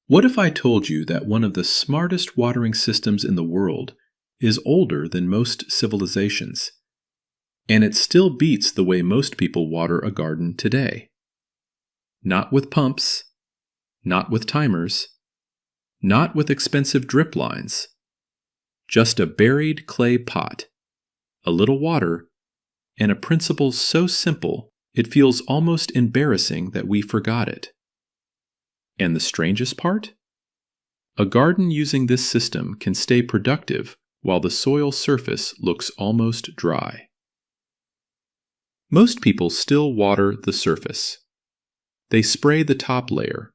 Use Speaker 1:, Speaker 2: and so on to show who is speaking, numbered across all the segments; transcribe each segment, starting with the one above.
Speaker 1: What if I told you that one of the smartest watering systems in the world is older than most civilizations, and it still beats the way most people water a garden today? Not with pumps, not with timers, not with expensive drip lines, just a buried clay pot, a little water, and a principle so simple it feels almost embarrassing that we forgot it. And the strangest part? A garden using this system can stay productive while the soil surface looks almost dry. Most people still water the surface. They spray the top layer,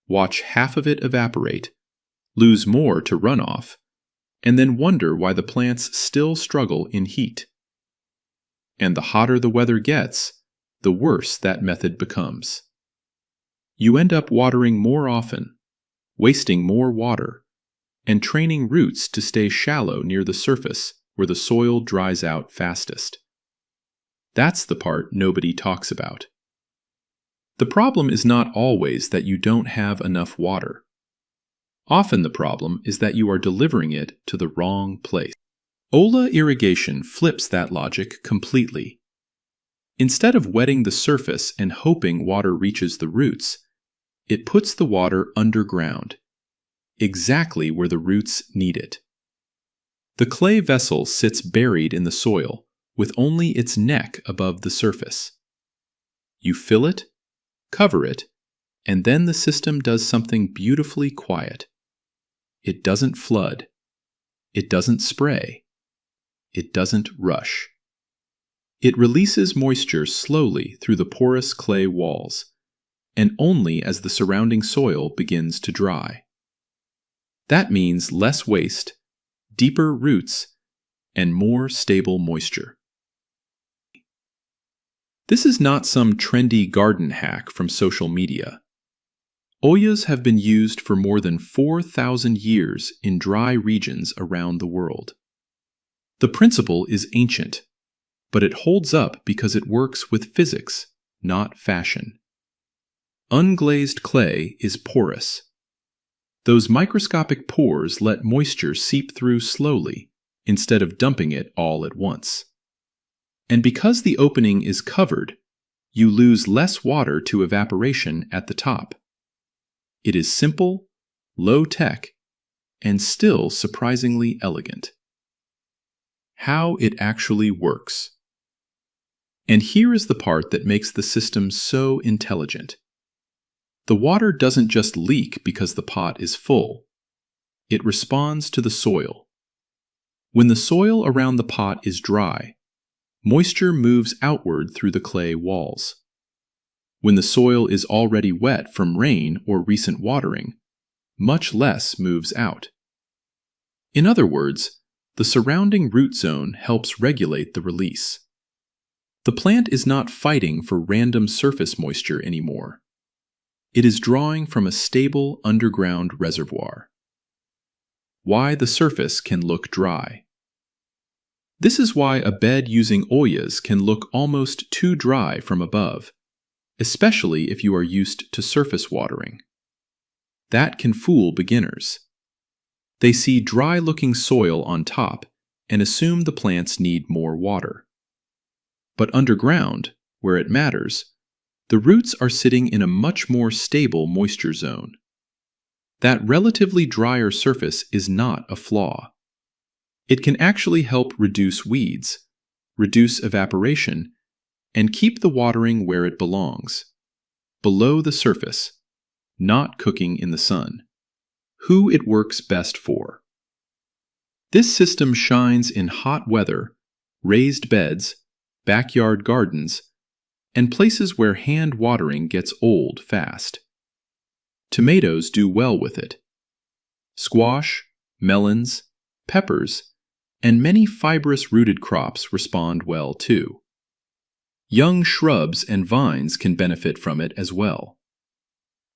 Speaker 1: watch half of it evaporate, lose more to runoff, and then wonder why the plants still struggle in heat. And the hotter the weather gets, the worse that method becomes. You end up watering more often, wasting more water, and training roots to stay shallow near the surface where the soil dries out fastest. That's the part nobody talks about. The problem is not always that you don't have enough water. Often the problem is that you are delivering it to the wrong place. Olla irrigation flips that logic completely. Instead of wetting the surface and hoping water reaches the roots, it puts the water underground, exactly where the roots need it. The clay vessel sits buried in the soil, with only its neck above the surface. You fill it, cover it, and then the system does something beautifully quiet. It doesn't flood. It doesn't spray. It doesn't rush. It releases moisture slowly through the porous clay walls, and only as the surrounding soil begins to dry. That means less waste, deeper roots, and more stable moisture. This is not some trendy garden hack from social media. Ollas have been used for more than 4,000 years in dry regions around the world. The principle is ancient, but it holds up because it works with physics, not fashion. Unglazed clay is porous. Those microscopic pores let moisture seep through slowly instead of dumping it all at once. And because the opening is covered, you lose less water to evaporation at the top. It is simple, low-tech, and still surprisingly elegant. How it actually works. And here is the part that makes the system so intelligent. The water doesn't just leak because the pot is full. It responds to the soil. When the soil around the pot is dry, moisture moves outward through the clay walls. When the soil is already wet from rain or recent watering, much less moves out. In other words, the surrounding root zone helps regulate the release. The plant is not fighting for random surface moisture anymore. It is drawing from a stable underground reservoir. Why the surface can look dry. This is why a bed using Ollas can look almost too dry from above, especially if you are used to surface watering. That can fool beginners. They see dry-looking soil on top and assume the plants need more water. But underground, where it matters, the roots are sitting in a much more stable moisture zone. That relatively drier surface is not a flaw. It can actually help reduce weeds, reduce evaporation, and keep the watering where it belongs, below the surface, not cooking in the sun. Who it works best for. This system shines in hot weather, raised beds, backyard gardens, and places where hand watering gets old fast. Tomatoes do well with it. Squash, melons, peppers, and many fibrous rooted crops respond well too. Young shrubs and vines can benefit from it as well.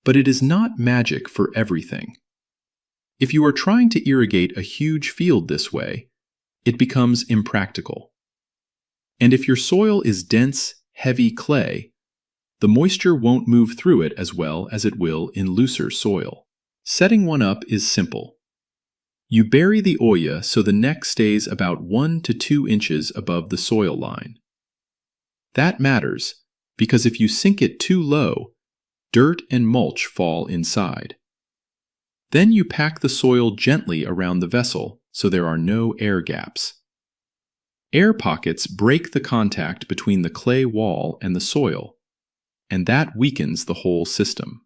Speaker 1: But it is not magic for everything. If you are trying to irrigate a huge field this way, it becomes impractical. And if your soil is dense, heavy clay, the moisture won't move through it as well as it will in looser soil. Setting one up is simple. You bury the Olla so the neck stays about 1 to 2 inches above the soil line. That matters because if you sink it too low, dirt and mulch fall inside. Then you pack the soil gently around the vessel so there are no air gaps. Air pockets break the contact between the clay wall and the soil, and that weakens the whole system.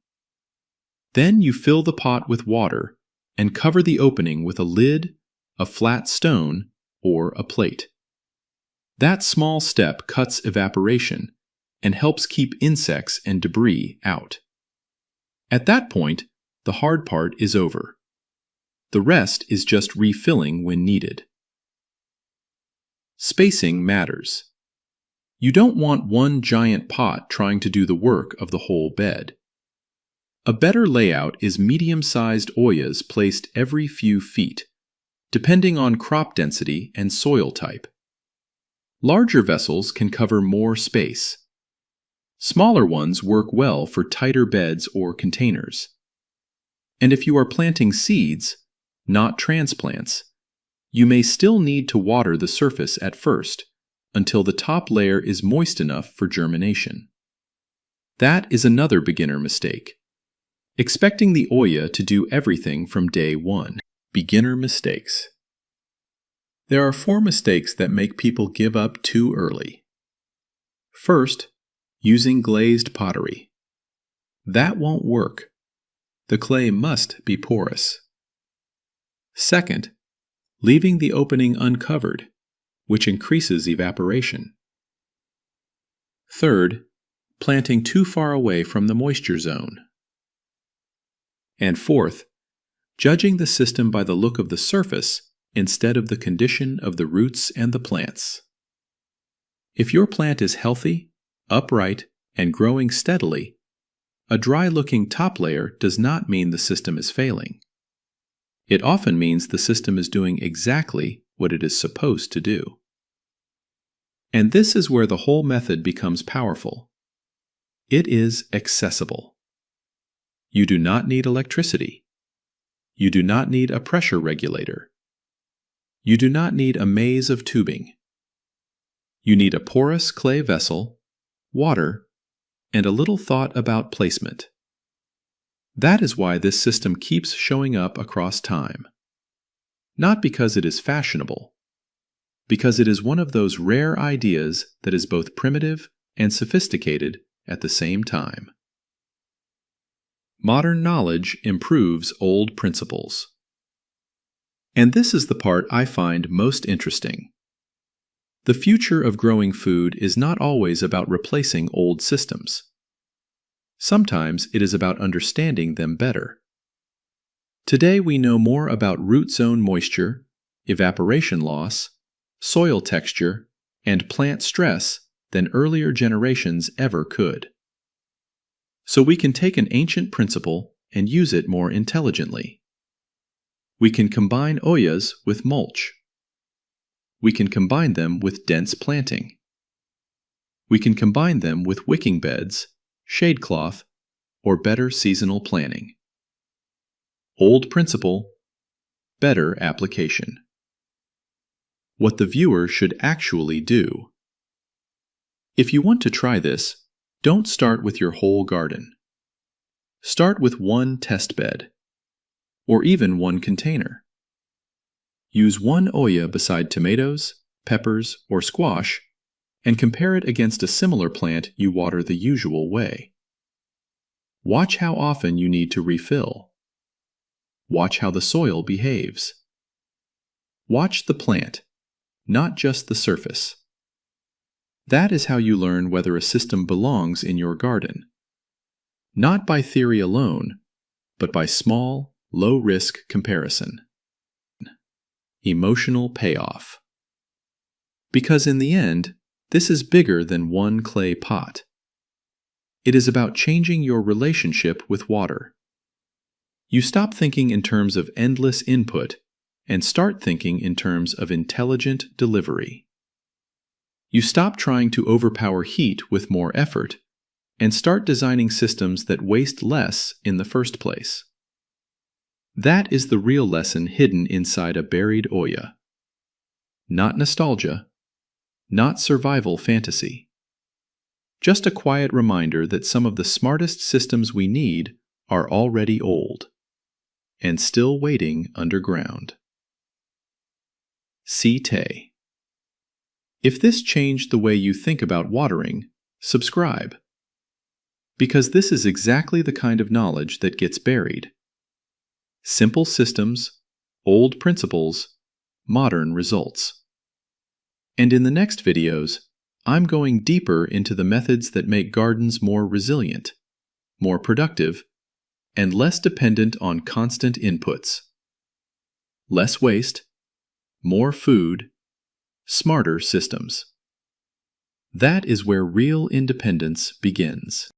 Speaker 1: Then you fill the pot with water and cover the opening with a lid, a flat stone, or a plate. That small step cuts evaporation and helps keep insects and debris out. At that point, the hard part is over. The rest is just refilling when needed. Spacing matters. You don't want one giant pot trying to do the work of the whole bed. A better layout is medium-sized Ollas placed every few feet, depending on crop density and soil type. Larger vessels can cover more space. Smaller ones work well for tighter beds or containers. And if you are planting seeds, not transplants, you may still need to water the surface at first, until the top layer is moist enough for germination. That is another beginner mistake. Expecting the Olla to do everything from day one. Beginner mistakes. There are 4 mistakes that make people give up too early. First, using glazed pottery. That won't work. The clay must be porous. Second, leaving the opening uncovered, which increases evaporation. Third, planting too far away from the moisture zone. And fourth, judging the system by the look of the surface instead of the condition of the roots and the plants. If your plant is healthy, upright, and growing steadily, a dry-looking top layer does not mean the system is failing. It often means the system is doing exactly what it is supposed to do. And this is where the whole method becomes powerful. It is accessible. You do not need electricity. You do not need a pressure regulator. You do not need a maze of tubing. You need a porous clay vessel, water, and a little thought about placement. That is why this system keeps showing up across time. Not because it is fashionable, because it is one of those rare ideas that is both primitive and sophisticated at the same time. Modern knowledge improves old principles. And this is the part I find most interesting. The future of growing food is not always about replacing old systems. Sometimes it is about understanding them better. Today we know more about root zone moisture, evaporation loss, soil texture, and plant stress than earlier generations ever could. So we can take an ancient principle and use it more intelligently. We can combine Ollas with mulch. We can combine them with dense planting. We can combine them with wicking beds, shade cloth, or better seasonal planning. Old principle, better application. What the viewer should actually do. If you want to try this, don't start with your whole garden. Start with one test bed, or even one container. Use one Olla beside tomatoes, peppers, or squash, and compare it against a similar plant you water the usual way. Watch how often you need to refill. Watch how the soil behaves. Watch the plant, not just the surface. That is how you learn whether a system belongs in your garden. Not by theory alone, but by small, low-risk comparison. Emotional payoff. Because in the end, this is bigger than one clay pot. It is about changing your relationship with water. You stop thinking in terms of endless input and start thinking in terms of intelligent delivery. You stop trying to overpower heat with more effort and start designing systems that waste less in the first place. That is the real lesson hidden inside a buried Olla. Not nostalgia, not survival fantasy. Just a quiet reminder that some of the smartest systems we need are already old and still waiting underground. Tay. If this changed the way you think about watering, subscribe. Because this is exactly the kind of knowledge that gets buried. Simple systems, old principles, modern results. And in the next videos, I'm going deeper into the methods that make gardens more resilient, more productive, and less dependent on constant inputs. Less waste, more food, smarter systems. That is where real independence begins.